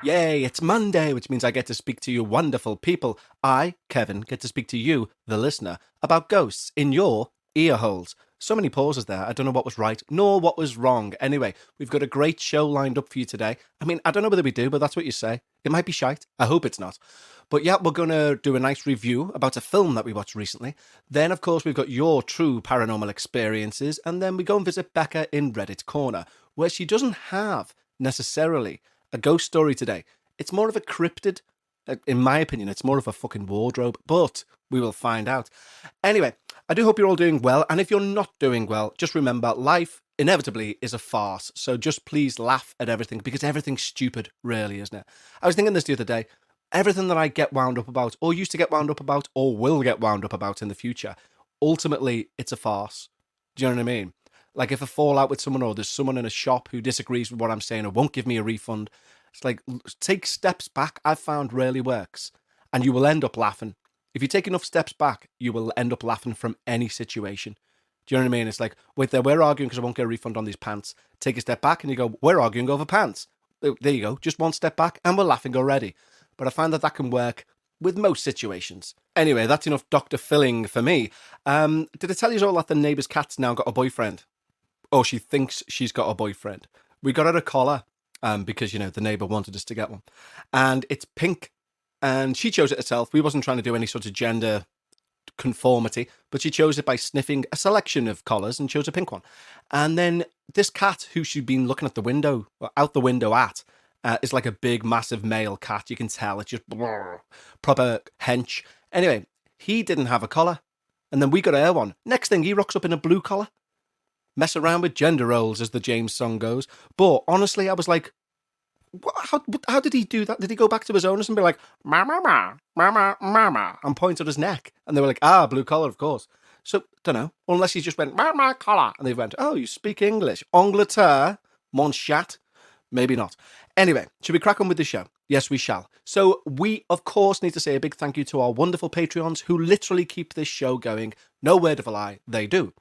Yay, it's Monday, which means I get to speak to you wonderful people. I, Kevin, get to speak to you, the listener, about ghosts in your ear holes. So many pauses there. I don't know what was right nor what was wrong. Anyway, we've got a great show lined up for you today. I mean, I don't know whether we do, but that's what you say. It might be shite. I hope it's not. But yeah, we're going to do a nice review about a film that we watched recently. Then, of course, we've got your true paranormal experiences. And then we go and visit Becca in Reddit Corner, where she doesn't have necessarily a ghost story today. It's more of a cryptid. In my opinion, it's more of a fucking wardrobe, but we will find out. Anyway, I do hope you're all doing well. And if you're not doing well, just remember life inevitably is a farce. So just please laugh at everything because everything's stupid, really, isn't it? I was thinking this the other day. Everything that I get wound up about, or used to get wound up about, or will get wound up about in the future, ultimately, it's a farce. Do you know what I mean? Like if I fall out with someone or there's someone in a shop who disagrees with what I'm saying or won't give me a refund, it's like take steps back. I've found rarely works, and you will end up laughing. If you take enough steps back, you will end up laughing from any situation. Do you know what I mean? It's like, wait there, we're arguing because I won't get a refund on these pants. Take a step back and you go, we're arguing over pants. There you go, just one step back and we're laughing already. But I find that can work with most situations. Anyway, that's enough Dr. Filling for me. Did I tell you all that the neighbour's cat's now got a boyfriend? Or she thinks she's got a boyfriend. We got her a collar because, the neighbour wanted us to get one. And it's pink. And she chose it herself. We wasn't trying to do any sort of gender conformity, but she chose it by sniffing a selection of collars and chose a pink one. And then this cat who she'd been looking at the window, or out the window at, is like a big, massive male cat. You can tell it's just proper hench. Anyway, he didn't have a collar. And then we got her one. Next thing, he rocks up in a blue collar. Mess around with gender roles, as the James song goes. But honestly, I was like, how did he do that? Did he go back to his owners and be like, mama, mama, mama, and point at his neck? And they were like, blue collar, of course. So, don't know. Unless he just went, mama, collar. And they went, oh, you speak English. Angleterre, mon chat. Maybe not. Anyway, should we crack on with the show? Yes, we shall. So we, of course, need to say a big thank you to our wonderful Patreons who literally keep this show going. No word of a lie, they do.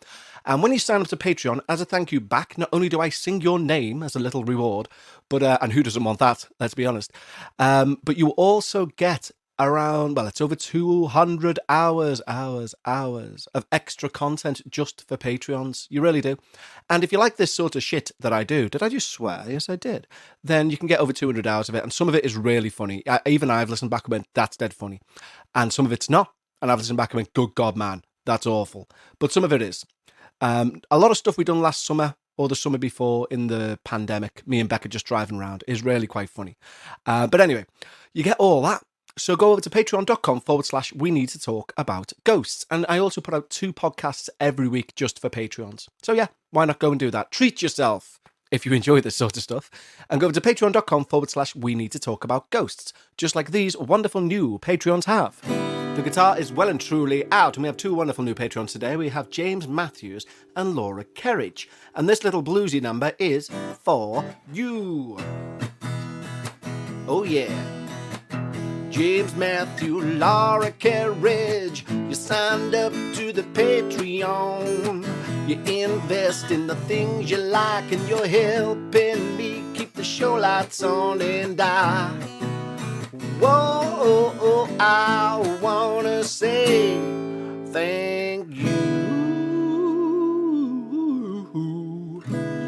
And when you sign up to Patreon, as a thank you back, not only do I sing your name as a little reward, but and who doesn't want that, let's be honest, but you also get around, it's over 200 hours of extra content just for Patreons. You really do. And if you like this sort of shit that I do, did I just swear? Yes, I did. Then you can get over 200 hours of it. And some of it is really funny. Even I've listened back and went, that's dead funny. And some of it's not. And I've listened back and went, good God, man, that's awful. But some of it is. A lot of stuff we done last summer or the summer before in the pandemic, me and Becca just driving around, is really quite funny. But anyway, you get all that. So go over to patreon.com/we need to talk about ghosts. And I also put out 2 podcasts every week just for Patreons. So yeah, why not go and do that? Treat yourself if you enjoy this sort of stuff. And go over to patreon.com/we need to talk about ghosts. Just like these wonderful new Patreons have. The guitar is well and truly out, and we have 2 wonderful new Patreons today. We have James Matthews and Laura Kerridge. And this little bluesy number is for you. Oh yeah. James Matthew, Laura Kerridge, you signed up to the Patreon. You invest in the things you like and you're helping me keep the show lights on. And I wanna say thank you.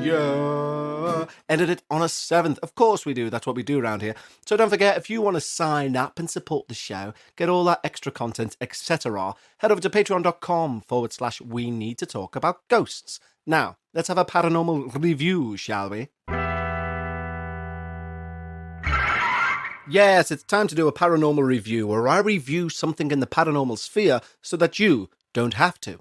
Yeah. Ended it on a 7th. Of course we do. That's what we do around here. So don't forget, if you want to sign up and support the show, get all that extra content, etc., head over to patreon.com/we need to talk about ghosts. Now, let's have a paranormal review, shall we? Yes, it's time to do a paranormal review, where I review something in the paranormal sphere so that you don't have to.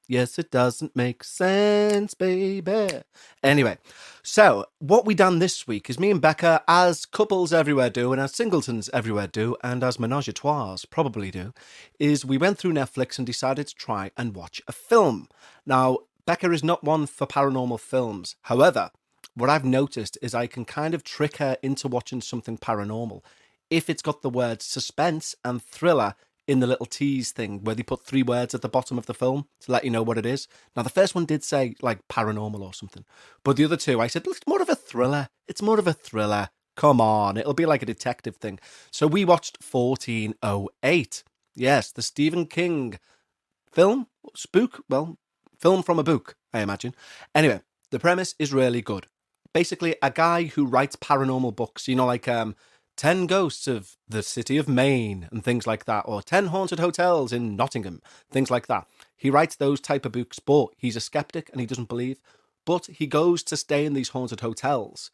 Yes, it doesn't make sense, baby. Anyway, so what we done this week is me and Becca, as couples everywhere do, and as singletons everywhere do, and as menage-a-trois probably do, is we went through Netflix and decided to try and watch a film. Now, Becca is not one for paranormal films. However, what I've noticed is I can kind of trick her into watching something paranormal if it's got the words suspense and thriller in the little tease thing where they put 3 words at the bottom of the film to let you know what it is. Now, the first one did say, like, paranormal or something. But the other 2, I said, look, it's more of a thriller. It's more of a thriller. Come on, it'll be like a detective thing. So we watched 1408. Yes, the Stephen King film, spook, well, film from a book, I imagine. Anyway, the premise is really good. Basically, a guy who writes paranormal books, 10 ghosts of the city of Maine and things like that, or 10 haunted hotels in Nottingham, things like that. He writes those type of books, but he's a skeptic and he doesn't believe. But he goes to stay in these haunted hotels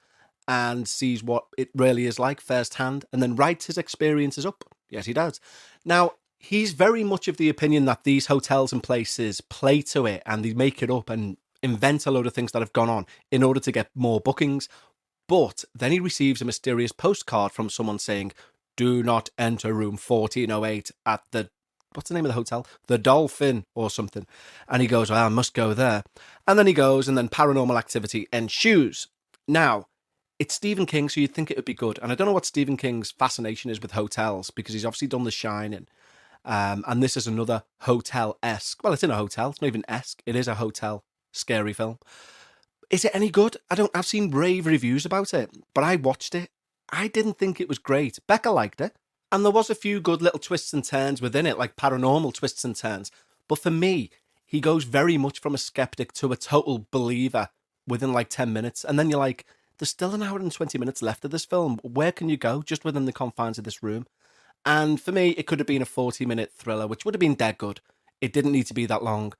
and sees what it really is like firsthand and then writes his experiences up. Yes, he does. Now, he's very much of the opinion that these hotels and places play to it and they make it up and invent a load of things that have gone on in order to get more bookings. But then he receives a mysterious postcard from someone saying, "Do not enter room 1408 at the," what's the name of the hotel? The Dolphin or something. And he goes, "Well, I must go there." And then he goes, and then paranormal activity ensues. Now, it's Stephen King, so you'd think it would be good. And I don't know what Stephen King's fascination is with hotels, because he's obviously done The Shining. And this is another hotel-esque. Well, it's in a hotel. It's not even esque. It is a hotel scary film. Is it any good? I've seen rave reviews about it, but I watched it. I didn't think it was great. Becca liked it. And there was a few good little twists and turns within it, like paranormal twists and turns. But for me, he goes very much from a skeptic to a total believer within like 10 minutes. And then you're like, there's still an hour and 20 minutes left of this film. Where can you go just within the confines of this room? And for me, it could have been a 40-minute thriller, which would have been dead good. It didn't need to be that long.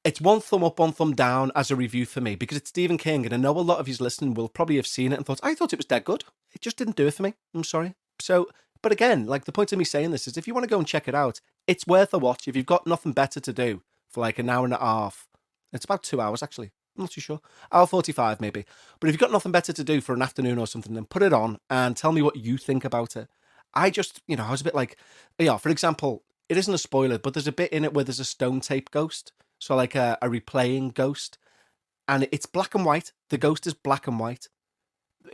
It's one thumb up, one thumb down as a review for me, because it's Stephen King, and I know a lot of you listening will probably have seen it and thought, I thought it was dead good. It just didn't do it for me. I'm sorry. So, but again, like the point of me saying this is if you want to go and check it out, it's worth a watch. If you've got nothing better to do for like an hour and a half, it's about 2 hours actually. I'm not too sure. Hour 45 maybe. But if you've got nothing better to do for an afternoon or something, then put it on and tell me what you think about it. I just, I was a bit like, for example, it isn't a spoiler, but there's a bit in it where there's a stone tape ghost. So like a replaying ghost. And it's black and white. The ghost is black and white.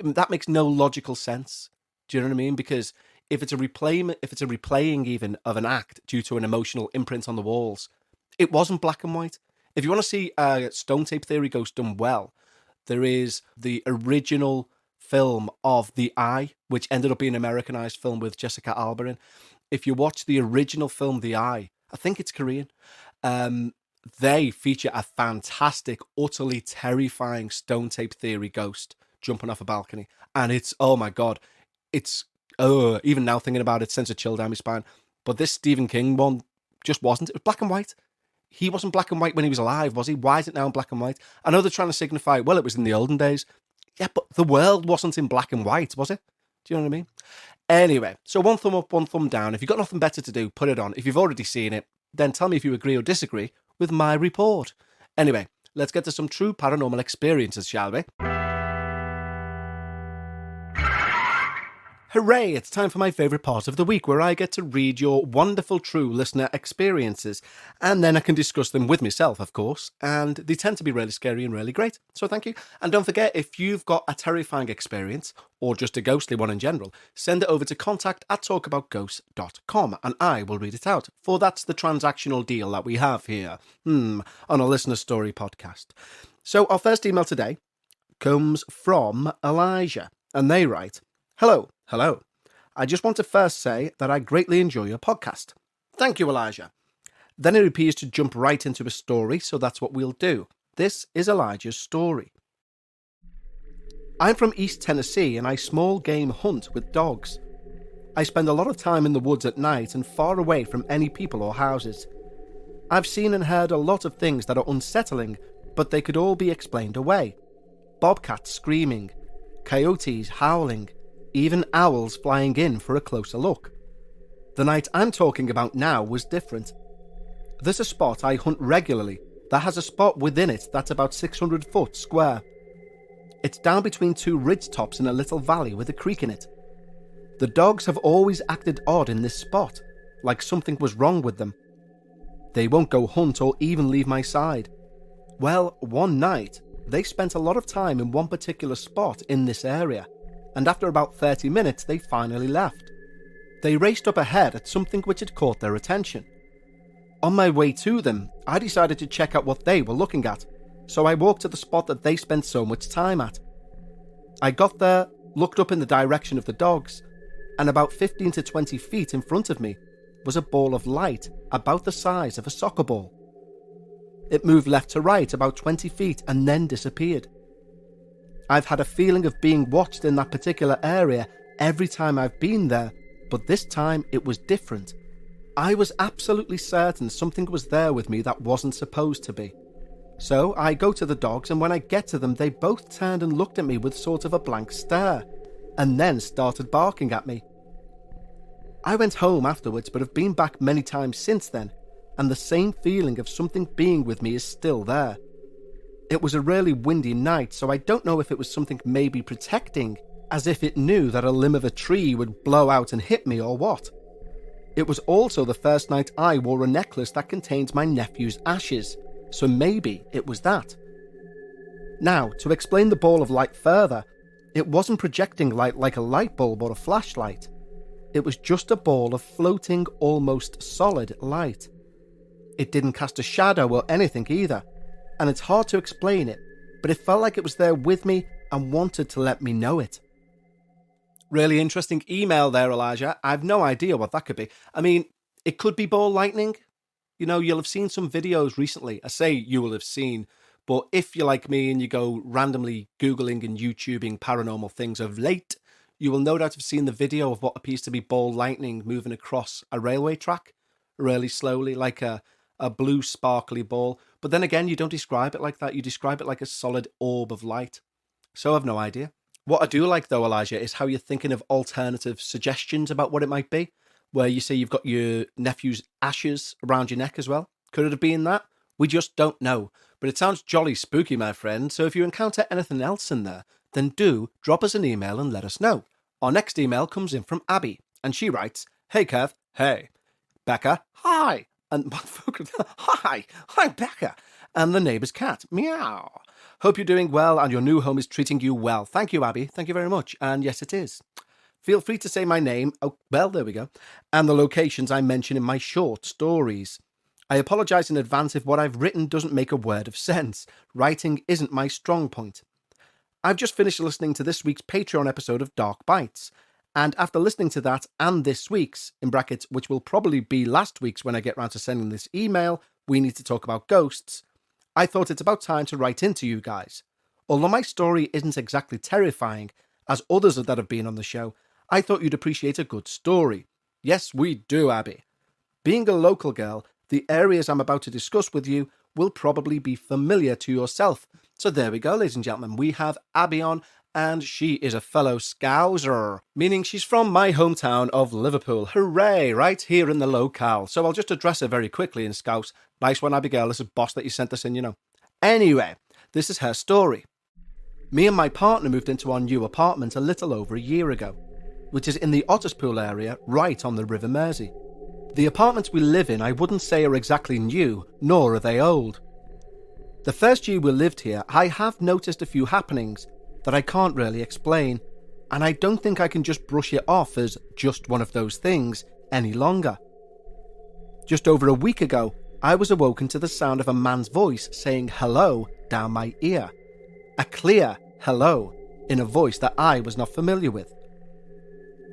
That makes no logical sense. Do you know what I mean? Because if it's a replaying even of an act due to an emotional imprint on the walls, it wasn't black and white. If you want to see a stone tape theory ghost done well, there is the original film of The Eye, which ended up being an Americanized film with Jessica Alba in. If you watch the original film The Eye, I think it's Korean, they feature a fantastic, utterly terrifying stone tape theory ghost jumping off a balcony. And it's, oh my God, it's, even now thinking about it, sends a chill down my spine. But this Stephen King one just wasn't. It was black and white. He wasn't black and white when he was alive, was he? Why is it now in black and white? I know they're trying to signify, well, it was in the olden days. Yeah, but the world wasn't in black and white, was it? Do you know what I mean? Anyway, so one thumb up, one thumb down. If you've got nothing better to do, put it on. If you've already seen it, then tell me if you agree or disagree with my report. Anyway, let's get to some true paranormal experiences, shall we? Hooray, it's time for my favourite part of the week, where I get to read your wonderful true listener experiences, and then I can discuss them with myself, of course, and they tend to be really scary and really great, so thank you. And don't forget, if you've got a terrifying experience, or just a ghostly one in general, send it over to contact@talkaboutghosts.com, and I will read it out, for that's the transactional deal that we have here, on a listener story podcast. So our first email today comes from Elijah, and they write, Hello. I just want to first say that I greatly enjoy your podcast. Thank you, Elijah. Then he appears to jump right into a story, so that's what we'll do. This is Elijah's story. I'm from East Tennessee and I small game hunt with dogs. I spend a lot of time in the woods at night and far away from any people or houses. I've seen and heard a lot of things that are unsettling, but they could all be explained away. Bobcats screaming, coyotes howling, even owls flying in for a closer look. The night I'm talking about now was different. There's a spot I hunt regularly that has a spot within it that's about 600 foot square. It's down between two ridge tops in a little valley with a creek in it. The dogs have always acted odd in this spot, like something was wrong with them. They won't go hunt or even leave my side. Well, one night, they spent a lot of time in one particular spot in this area, and after about 30 minutes they finally left. They raced up ahead at something which had caught their attention. On my way to them, I decided to check out what they were looking at, so I walked to the spot that they spent so much time at. I got there, looked up in the direction of the dogs, and about 15 to 20 feet in front of me was a ball of light about the size of a soccer ball. It moved left to right about 20 feet and then disappeared. I've had a feeling of being watched in that particular area every time I've been there, but this time it was different. I was absolutely certain something was there with me that wasn't supposed to be. So I go to the dogs, and when I get to them, they both turned and looked at me with sort of a blank stare, and then started barking at me. I went home afterwards, but have been back many times since then, and the same feeling of something being with me is still there. It was a really windy night, so I don't know if it was something maybe protecting, as if it knew that a limb of a tree would blow out and hit me or what. It was also the first night I wore a necklace that contained my nephew's ashes, so maybe it was that. Now, to explain the ball of light further, it wasn't projecting light like a light bulb or a flashlight. It was just a ball of floating, almost solid light. It didn't cast a shadow or anything either, and it's hard to explain it, but it felt like it was there with me and wanted to let me know it. Really interesting email there, Elijah. I've no idea what that could be. I mean, it could be ball lightning. You know, you'll have seen some videos recently. I say you will have seen, but if you're like me and you go randomly Googling and YouTubing paranormal things of late, you will no doubt have seen the video of what appears to be ball lightning moving across a railway track really slowly, like a blue sparkly ball. But then again, you don't describe it like that. You describe it like a solid orb of light. So I've no idea. What I do like, though, Elijah, is how you're thinking of alternative suggestions about what it might be, where you say you've got your nephew's ashes around your neck as well. Could it have been that? We just don't know. But it sounds jolly spooky, my friend, so if you encounter anything else in there, then do drop us an email and let us know. Our next email comes in from Abby, and she writes, "Hey, Kev. Hey. Becca. Hi. And hi, Becca. And the neighbour's cat. Meow. Hope you're doing well and your new home is treating you well." Thank you, Abby. Thank you very much. And yes, it is. Feel free to say my name. Oh, well, there we go. And the locations I mention in my short stories. I apologise in advance if what I've written doesn't make a word of sense. Writing isn't my strong point. I've just finished listening to this week's Patreon episode of Dark Bites. And after listening to that and this week's, in brackets, which will probably be last week's when I get round to sending this email, we need to talk about ghosts, I thought it's about time to write into you guys. Although my story isn't exactly terrifying, as others that have been on the show, I thought you'd appreciate a good story. Yes, we do, Abby. Being a local girl, the areas I'm about to discuss with you will probably be familiar to yourself. So there we go, ladies and gentlemen. We have Abby on, and she is a fellow Scouser, meaning she's from my hometown of Liverpool. Hooray, right here in the locale. So I'll just address her very quickly in Scouse. Nice one, Abigail. This is boss that you sent us in, you know. Anyway, this is her story. Me and my partner moved into our new apartment a little over a year ago, which is in the Otterspool area, right on the River Mersey. The apartments we live in I wouldn't say are exactly new, nor are they old. The first year we lived here, I have noticed a few happenings that I can't really explain, and I don't think I can just brush it off as just one of those things any longer. Just over a week ago, I was awoken to the sound of a man's voice saying hello down my ear. A clear hello in a voice that I was not familiar with.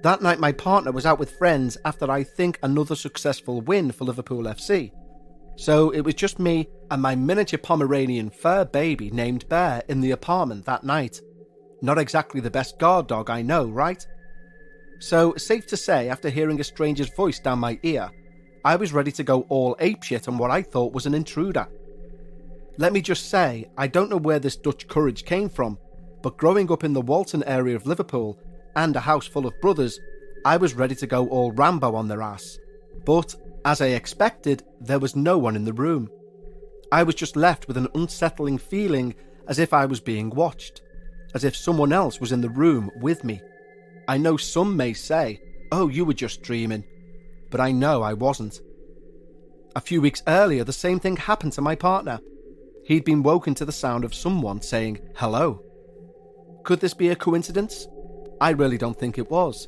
That night my partner was out with friends after I think another successful win for Liverpool FC. So it was just me and my miniature Pomeranian fur baby named Bear in the apartment that night. Not exactly the best guard dog, I know, right? So, safe to say, after hearing a stranger's voice down my ear, I was ready to go all apeshit on what I thought was an intruder. Let me just say, I don't know where this Dutch courage came from, but growing up in the Walton area of Liverpool, and a house full of brothers, I was ready to go all Rambo on their ass. But, as I expected, there was no one in the room. I was just left with an unsettling feeling as if I was being watched, as if someone else was in the room with me. I know some may say, "Oh, you were just dreaming," but I know I wasn't. A few weeks earlier, the same thing happened to my partner. He'd been woken to the sound of someone saying hello. Could this be a coincidence? I really don't think it was,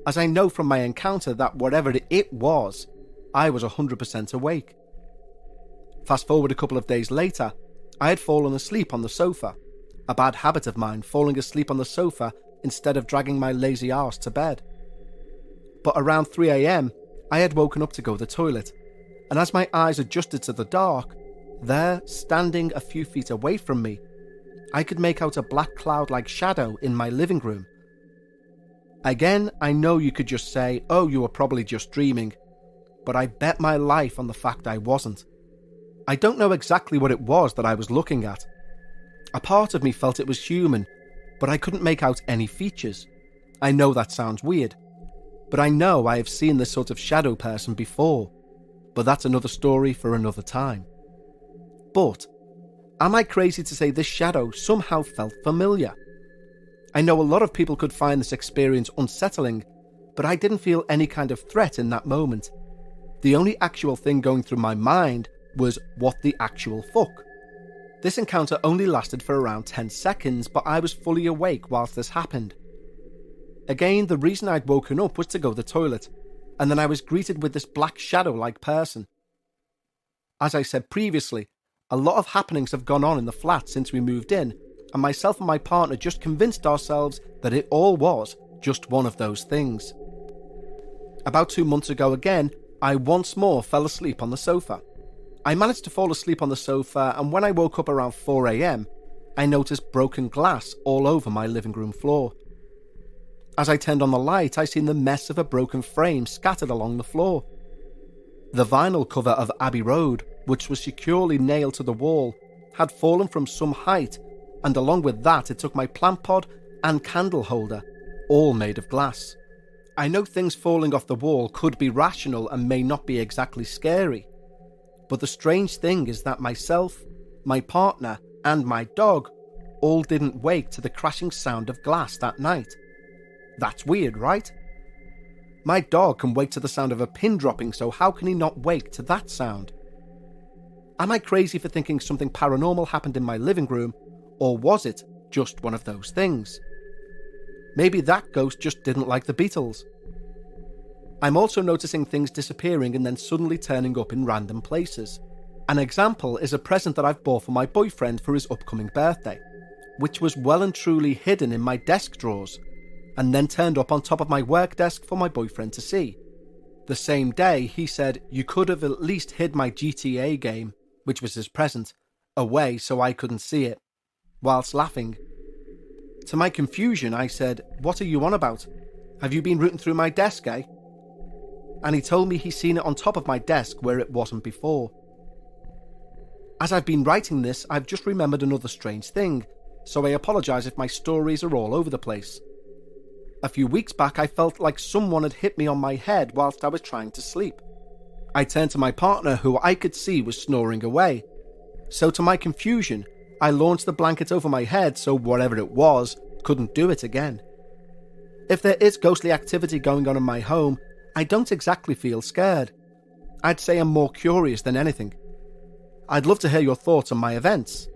as I know from my encounter that whatever it was, I was 100% awake. Fast forward a couple of days later, I had fallen asleep on the sofa. A bad habit of mine, falling asleep on the sofa instead of dragging my lazy arse to bed. But around 3 a.m, I had woken up to go to the toilet, and as my eyes adjusted to the dark, there, standing a few feet away from me, I could make out a black cloud-like shadow in my living room. Again, I know you could just say, oh, you were probably just dreaming, but I bet my life on the fact I wasn't. I don't know exactly what it was that I was looking at. A part of me felt it was human, but I couldn't make out any features. I know that sounds weird, but I know I have seen this sort of shadow person before, but that's another story for another time. But, am I crazy to say this shadow somehow felt familiar? I know a lot of people could find this experience unsettling, but I didn't feel any kind of threat in that moment. The only actual thing going through my mind was, what the actual fuck? This encounter only lasted for around 10 seconds, but I was fully awake whilst this happened. Again, the reason I'd woken up was to go to the toilet, and then I was greeted with this black shadow-like person. As I said previously, a lot of happenings have gone on in the flat since we moved in, and myself and my partner just convinced ourselves that it all was just one of those things. About 2 months ago again, I once more fell asleep on the sofa. I managed to fall asleep on the sofa, and when I woke up around 4 a.m, I noticed broken glass all over my living room floor. As I turned on the light, I seen the mess of a broken frame scattered along the floor. The vinyl cover of Abbey Road, which was securely nailed to the wall, had fallen from some height, and along with that it took my plant pot and candle holder, all made of glass. I know things falling off the wall could be rational and may not be exactly scary, but the strange thing is that myself, my partner, and my dog all didn't wake to the crashing sound of glass that night. That's weird, right? My dog can wake to the sound of a pin dropping, so how can he not wake to that sound? Am I crazy for thinking something paranormal happened in my living room, or was it just one of those things? Maybe that ghost just didn't like the Beatles. I'm also noticing things disappearing and then suddenly turning up in random places. An example is a present that I've bought for my boyfriend for his upcoming birthday, which was well and truly hidden in my desk drawers, and then turned up on top of my work desk for my boyfriend to see. The same day, he said, you could have at least hid my GTA game, which was his present, away so I couldn't see it, whilst laughing. To my confusion, I said, what are you on about? Have you been rooting through my desk, eh? And he told me he's seen it on top of my desk where it wasn't before. As I've been writing this, I've just remembered another strange thing, so I apologise if my stories are all over the place. A few weeks back, I felt like someone had hit me on my head whilst I was trying to sleep. I turned to my partner, who I could see was snoring away. So to my confusion, I launched the blanket over my head so whatever it was couldn't do it again. If there is ghostly activity going on in my home, I don't exactly feel scared. I'd say I'm more curious than anything. I'd love to hear your thoughts on my events.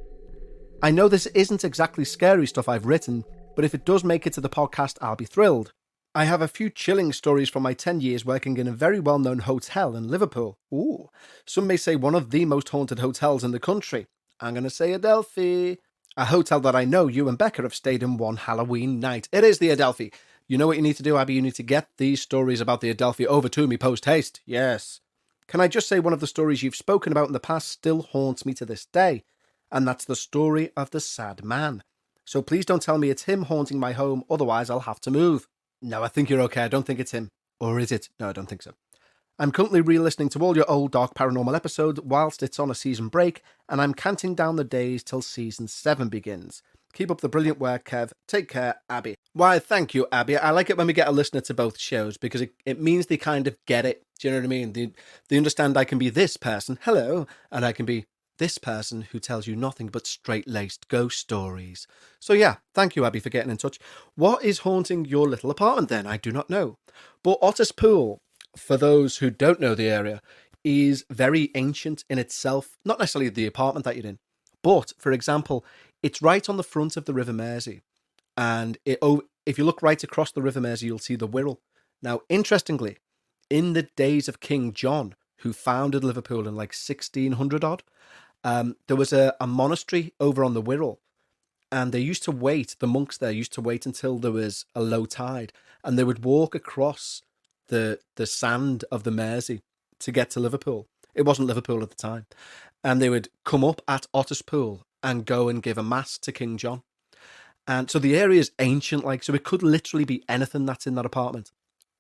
I know this isn't exactly scary stuff I've written, but if it does make it to the podcast, I'll be thrilled. I have a few chilling stories from my 10 years working in a very well-known hotel in Liverpool. Ooh, some may say one of the most haunted hotels in the country. I'm going to say Adelphi. A hotel that I know you and Becca have stayed in one Halloween night. It is the Adelphi. You know what you need to do, Abby? You need to get these stories about the Adelphi over to me post-haste. Yes. Can I just say one of the stories you've spoken about in the past still haunts me to this day? And that's the story of the sad man. So please don't tell me it's him haunting my home, otherwise I'll have to move. No, I think you're okay. I don't think it's him. Or is it? No, I don't think so. I'm currently re-listening to all your old Dark Paranormal episodes whilst it's on a season break, and I'm counting down the days till season 7 begins. Keep up the brilliant work, Kev. Take care, Abby. Why, thank you, Abby. I like it when we get a listener to both shows, because it means they kind of get it. Do you know what I mean? They understand I can be this person, hello, and I can be this person who tells you nothing but straight-laced ghost stories. So yeah, thank you, Abby, for getting in touch. What is haunting your little apartment then? I do not know. But Otter's Pool, for those who don't know the area, is very ancient in itself. Not necessarily the apartment that you're in, but, for example, it's right on the front of the River Mersey. And if you look right across the River Mersey, you'll see the Wirral. Now, interestingly, in the days of King John, who founded Liverpool in like 1600 odd, there was a monastery over on the Wirral, And they used to wait, the monks there used to wait until there was a low tide, and they would walk across the sand of the Mersey to get to Liverpool. It wasn't Liverpool at the time. And they would come up at Otterspool and go and give a mass to King John. And so the area is ancient, like, so it could literally be anything that's in that apartment.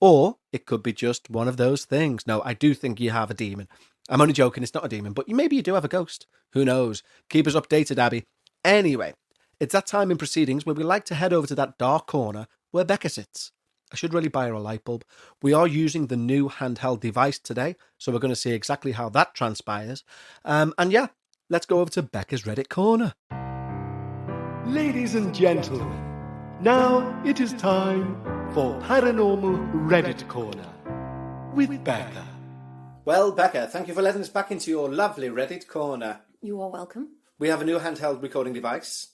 Or it could be just one of those things. No, I do think you have a demon. I'm only joking, it's not a demon, but maybe you do have a ghost. Who knows? Keep us updated, Abby. Anyway, it's that time in proceedings where we like to head over to that dark corner where Becca sits. I should really buy her a light bulb. We are using the new handheld device today, so we're going to see exactly how that transpires. And yeah, let's go over to Becca's Reddit corner. Ladies and gentlemen, now it is time for Paranormal Reddit Corner with Becca. Well, Becca, thank you for letting us back into your lovely Reddit corner. You are welcome. We have a new handheld recording device.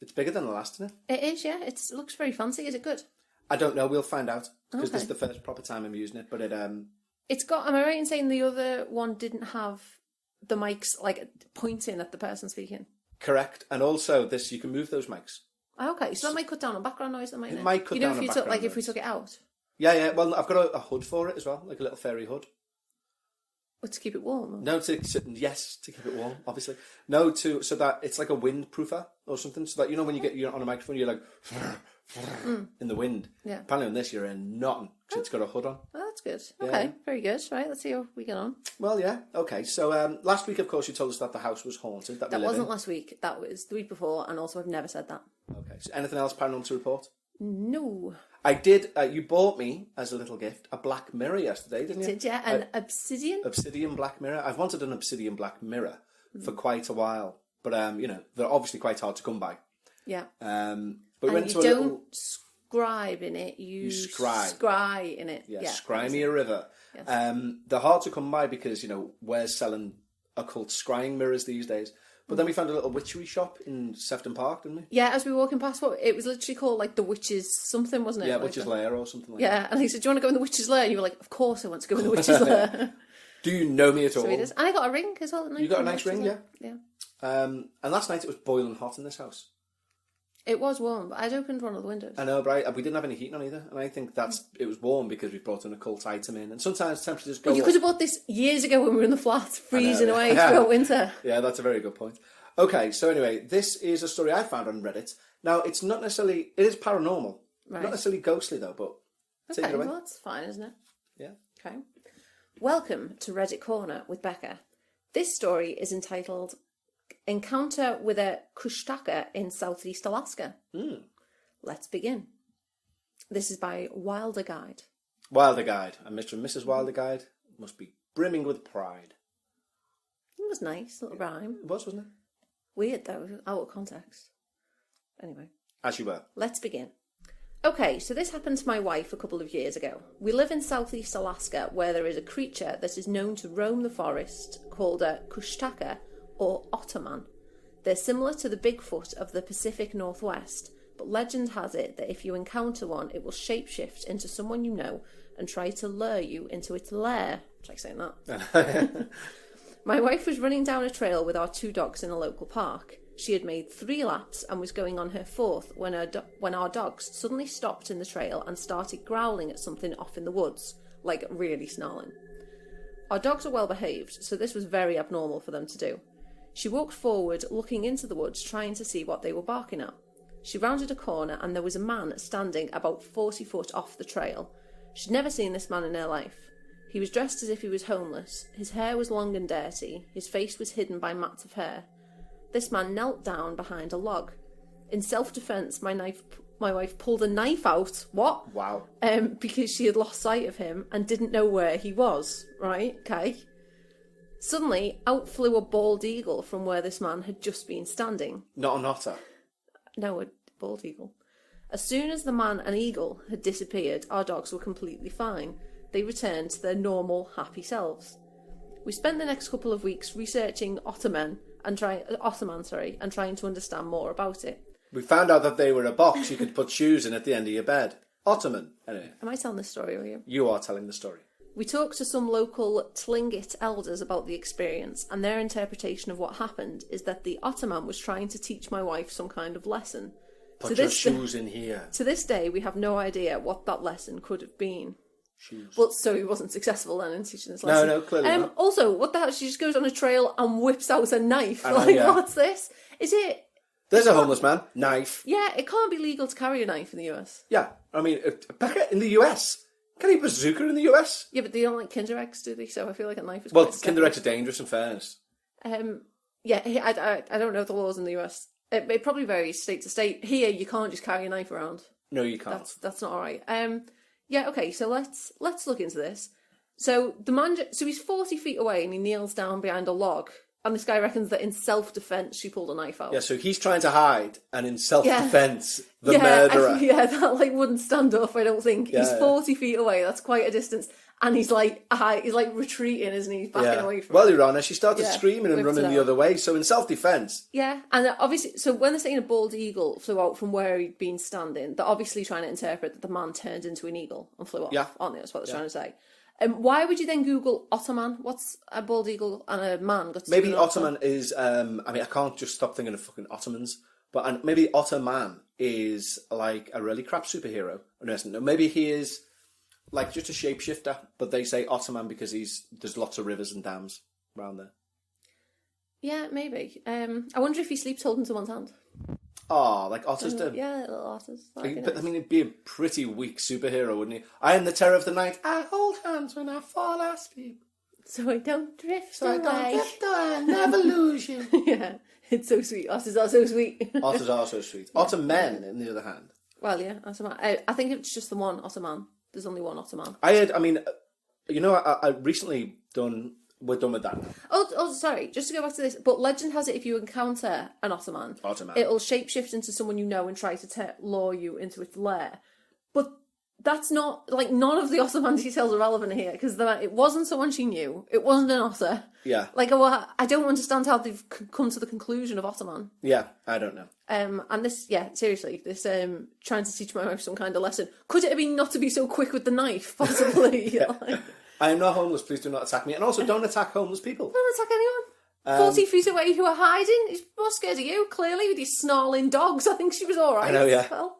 It's bigger than the last, isn't it? It is, yeah. It looks very fancy. Is it good? I don't know. We'll find out because Okay. this is the first proper time I'm using it. But It's got. Am I right in saying the other one didn't have the mics like pointing at the person speaking? correct. And also, you can move those mics. Oh, okay, so that might cut down on background noise. That might. It might cut down on if background if we noise. took it out. Yeah. Well, I've got a hood for it as well, like a little fairy hood. Or to keep it warm. Or? No, to keep it warm, obviously. No, so that it's like a windproofer or something. So that when you're on a microphone, you're like in the wind. Yeah. Apparently on this, you're in nothing because it's got a hood on. Oh, that's good. Yeah. Okay, very good. Right, let's see how we get on. Well, yeah, okay. So last week, of course, you told us that the house was haunted. That wasn't last week. That was the week before, and also I've never said that. Okay. So anything else paranormal to report? No. I did. You bought me as a little gift a black mirror yesterday, didn't you? Did you? An obsidian? Obsidian black mirror. I've wanted an obsidian black mirror for quite a while, but they're obviously quite hard to come by. Yeah. But we and went you to a don't little. scribe in it. You scry. Scry in it. Yeah, Yeah. scry me a river. Yes. They're hard to come by because we're selling occult scrying mirrors these days. But then we found a little witchery shop in Sefton Park, didn't we? Yeah, as we were walking past, it was literally called like the Witch's something, wasn't it? Yeah, like Witch's Lair or something like Yeah, and he said, "Do you want to go in the Witch's Lair?" And you were like, "Of course, I want to go in the Witch's Lair." that. Do you know me at all? So he does, and I got a ring as well. You got a nice ring, yeah? Yeah. And last night it was boiling hot in this house. It was warm, but I'd opened one of the windows. I know, but we didn't have any heating on either. And I think it was warm because we brought an occult item in. And sometimes temperatures go Well, you up. could have bought this years ago when we were in the flat, freezing know. away throughout winter. Yeah, that's a very good point. Okay, so anyway, this is a story I found on Reddit. Now, it's not necessarily... It is paranormal. Right. Not necessarily ghostly, though, but take it away. Well, that's fine, isn't it? Yeah. Okay. Welcome to Reddit Corner with Becca. This story is entitled Encounter with a Kushtaka in Southeast Alaska. Let's begin. This is by Wilder Guide. Wilder Guide. And Mr. and Mrs. Wilder Guide must be brimming with pride. It was nice, little rhyme. It was, wasn't it? Weird though, out of context. Anyway, As you were. let's begin. Okay, so this happened to my wife a couple of years ago. We live in Southeast Alaska where there is a creature that is known to roam the forest called a Kushtaka or Otterman. They're similar to the Bigfoot of the Pacific Northwest, but legend has it that if you encounter one, it will shapeshift into someone you know and try to lure you into its lair. Try saying that. My wife was running down a trail with our 2 dogs in a local park. She had made 3 laps and was going on her 4th when our dogs suddenly stopped in the trail and started growling at something off in the woods, like really snarling. Our dogs are well behaved, so this was very abnormal for them to do. She walked forward, looking into the woods, trying to see what they were barking at. She rounded a corner and there was a man standing about 40 foot off the trail. She'd never seen this man in her life. He was dressed as if he was homeless. His hair was long and dirty. His face was hidden by mats of hair. This man knelt down behind a log. In self-defence, my wife pulled a knife out. What? Wow. Because she had lost sight of him and didn't know where he was. Right? Okay. Suddenly, out flew a bald eagle from where this man had just been standing. Not an otter. No, a bald eagle. As soon as the man and eagle had disappeared, our dogs were completely fine. They returned to their normal, happy selves. We spent the next couple of weeks researching Otterman and trying to understand more about it. We found out that they were a box you could put shoes in at the end of your bed. Ottoman. Anyway, Am I telling this story or you? you are telling the story. We talked to some local Tlingit elders about the experience, and their interpretation of what happened is that the Otterman was trying to teach my wife some kind of lesson. Put your shoes in here. To this day, we have no idea what that lesson could have been. Shoes. Well, so he wasn't successful then in teaching this lesson. No, clearly not. Also, what the hell? She just goes on a trail and whips out a knife. Yeah. What's this? Is it... There's a homeless man. Knife. Yeah, it can't be legal to carry a knife in the US. Yeah. I mean, Becca, in the US... Can he bazooka in the US? Yeah, but they don't like Kinder Eggs, do they? So I feel like a knife is Well, quite Kinder Eggs are dangerous, in fairness. Yeah, I don't know the laws in the US. It probably varies state to state. Here, you can't just carry a knife around. No, you can't. That's not all right. Yeah, okay. So let's look into this. So the man, so he's 40 feet away and he kneels down behind a log. And this guy reckons that in self-defense she pulled a knife out. Yeah, so he's trying to hide, and in self-defense, the murderer. That wouldn't stand up. I don't think he's 40 feet away. That's quite a distance, and he's retreating, isn't he? He's backing away from. Well, Your Honour, she started screaming and running the other way. So in self-defense, and obviously, so when they're saying a bald eagle flew out from where he'd been standing, they're obviously trying to interpret that the man turned into an eagle and flew off. Yeah, aren't they? That's what they're trying to say. Why would you then Google Otterman? What's a bald eagle and a man got to maybe do? Otterman is. I mean, I can't just stop thinking of fucking Ottomans. But maybe Otterman is like a really crap superhero. No, maybe he is like just a shapeshifter. But they say Otterman because there's lots of rivers and dams around there. Yeah, maybe. I wonder if he sleeps holding someone's hand. Oh, like otters do. Yeah, little otters. But I mean, he'd be a pretty weak superhero, wouldn't he? I am the terror of the night. I hold hands when I fall asleep. So I don't drift So away. I don't drift away. I never lose you. Yeah, it's so sweet. Otters are so sweet. Otters are so sweet. Otter men, on the other hand. Well, yeah, Otterman. I think it's just the one Otterman. There's only one Otterman. I recently we're done with that now. Oh, sorry. Just to go back to this, but legend has it if you encounter an Otterman, it'll shapeshift into someone you know and try to lure you into its lair. But that's not, like, none of the Otterman details are relevant here, because it wasn't someone she knew. It wasn't an otter. Yeah. Like, I don't understand how they've come to the conclusion of Otterman. Yeah, I don't know. And this, seriously, this trying to teach my wife some kind of lesson. Could it have been not to be so quick with the knife, possibly? I am not homeless, please do not attack me. And also, don't attack homeless people. Don't attack anyone. 40 feet away who are hiding. He's more scared of you, clearly, with these snarling dogs. I think she was alright. I know, yeah. Well,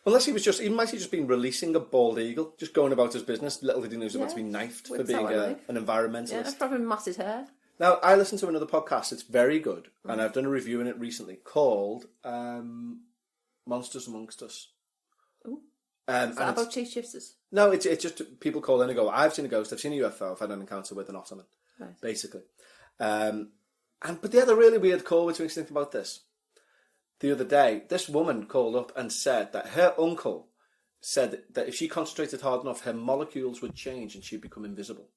Unless he might have just been releasing a bald eagle, just going about his business. Little did he know he was about to be knifed for being an environmentalist. Yeah, probably matted hair. Now, I listened to another podcast. It's very good, and I've done a review in it recently called Monsters Amongst Us. Ooh. Is that about chase shifters? No, it's just people call in and go, I've seen a ghost, I've seen a UFO, I've had an encounter with an Ottoman, basically. But they had a really weird call, which makes me think about this. The other day, this woman called up and said that her uncle said that if she concentrated hard enough, her molecules would change and she'd become invisible.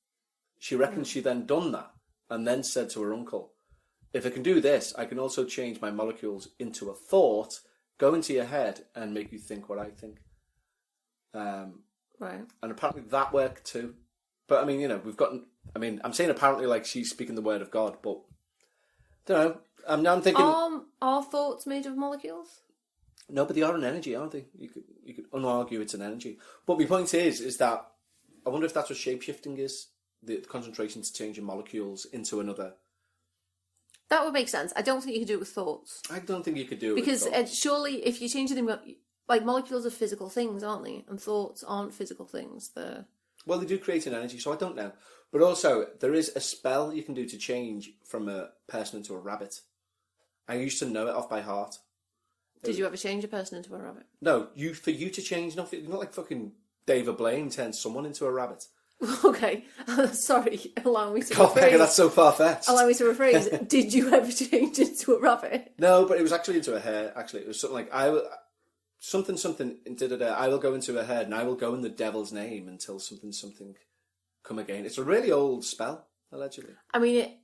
She reckons she then done that and then said to her uncle, if I can do this, I can also change my molecules into a thought, go into your head and make you think what I think. Right. And apparently that worked too. But I mean, I'm saying apparently like she's speaking the word of God, but I don't know. I'm thinking. Are thoughts made of molecules? No, but they are an energy, aren't they? You could unargue it's an energy. But my point is that I wonder if that's what shapeshifting is. The concentration to changing molecules into another. That would make sense. I don't think you could do it with thoughts. I don't think you could do it because with thoughts. Surely if you change them, like molecules are physical things, aren't they? And thoughts aren't physical things. Well, they do create an energy, so I don't know. But also, there is a spell you can do to change from a person into a rabbit. I used to know it off by heart. Did you ever change a person into a rabbit? No, for you to change, not like fucking David Blaine turns someone into a rabbit. Okay, sorry, allow me to God, rephrase. that's so far-fetched. Allow me to rephrase. Did you ever change into a rabbit? No, but it was actually into a hare. Actually, it was something like I will go into a herd and I will go in the devil's name until something come again. It's a really old spell, allegedly. I mean,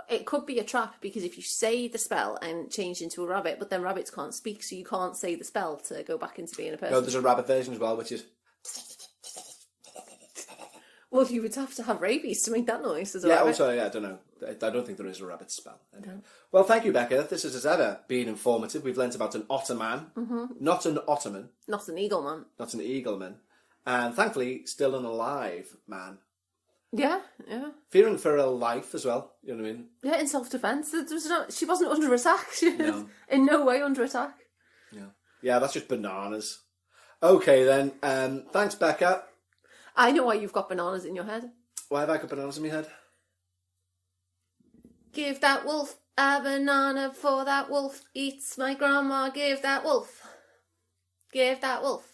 it could be a trap because if you say the spell and change into a rabbit, but then rabbits can't speak, so you can't say the spell to go back into being a person. No, there's a rabbit version as well, which is. Well, you would have to have rabies to make that noise as a rabbit. rabbit. Also, I don't know. I don't think there is a rabbit spell. Anyway. No. Well, thank you, Becca. This has, as ever, been informative. We've learnt about an Otterman, not an Ottoman. Not an eagle man. Not an eagle man. And thankfully, still an alive man. Yeah. Fearing for her life as well. You know what I mean? Yeah, in self-defence. She wasn't under attack. She was No. in no way under attack. Yeah, that's just bananas. Okay then. Thanks, Becca. I know why you've got bananas in your head. Why have I got bananas in my head? Give that wolf a banana, for that wolf eats my grandma. Give that wolf. Give that wolf.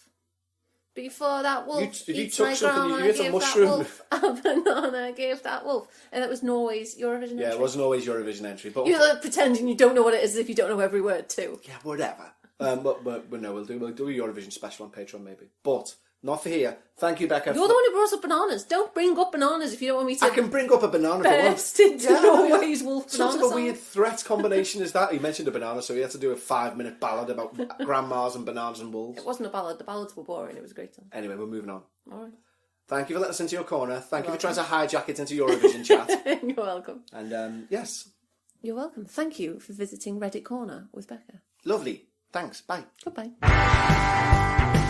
Before that wolf You eats took my something, grandma. you ate a Give mushroom. that wolf a banana. Give that wolf. And that was Norway's Eurovision entry. Yeah, it wasn't always Eurovision entry, but You're like pretending you don't know what it is as if you don't know every word too. yeah, whatever. But no, we'll do a Eurovision special on Patreon maybe, but not for here. Thank you, Becca. You're the one who brought up bananas. Don't bring up bananas if you don't want me to. I can bring up a banana. If I want. burst into Norway's wolf Sort banana of a song. weird threat combination is that. He mentioned a banana, so he had to do a 5-minute ballad about grandmas and bananas and wolves. It wasn't a ballad. The ballads were boring. It was a great song. Anyway, we're moving on. All right. Thank you for letting us into your corner. Thank you for trying to hijack it into Eurovision chat. You're welcome. And yes, You're welcome. Thank you for visiting Reddit Corner with Becca. lovely. Thanks. Bye. Goodbye.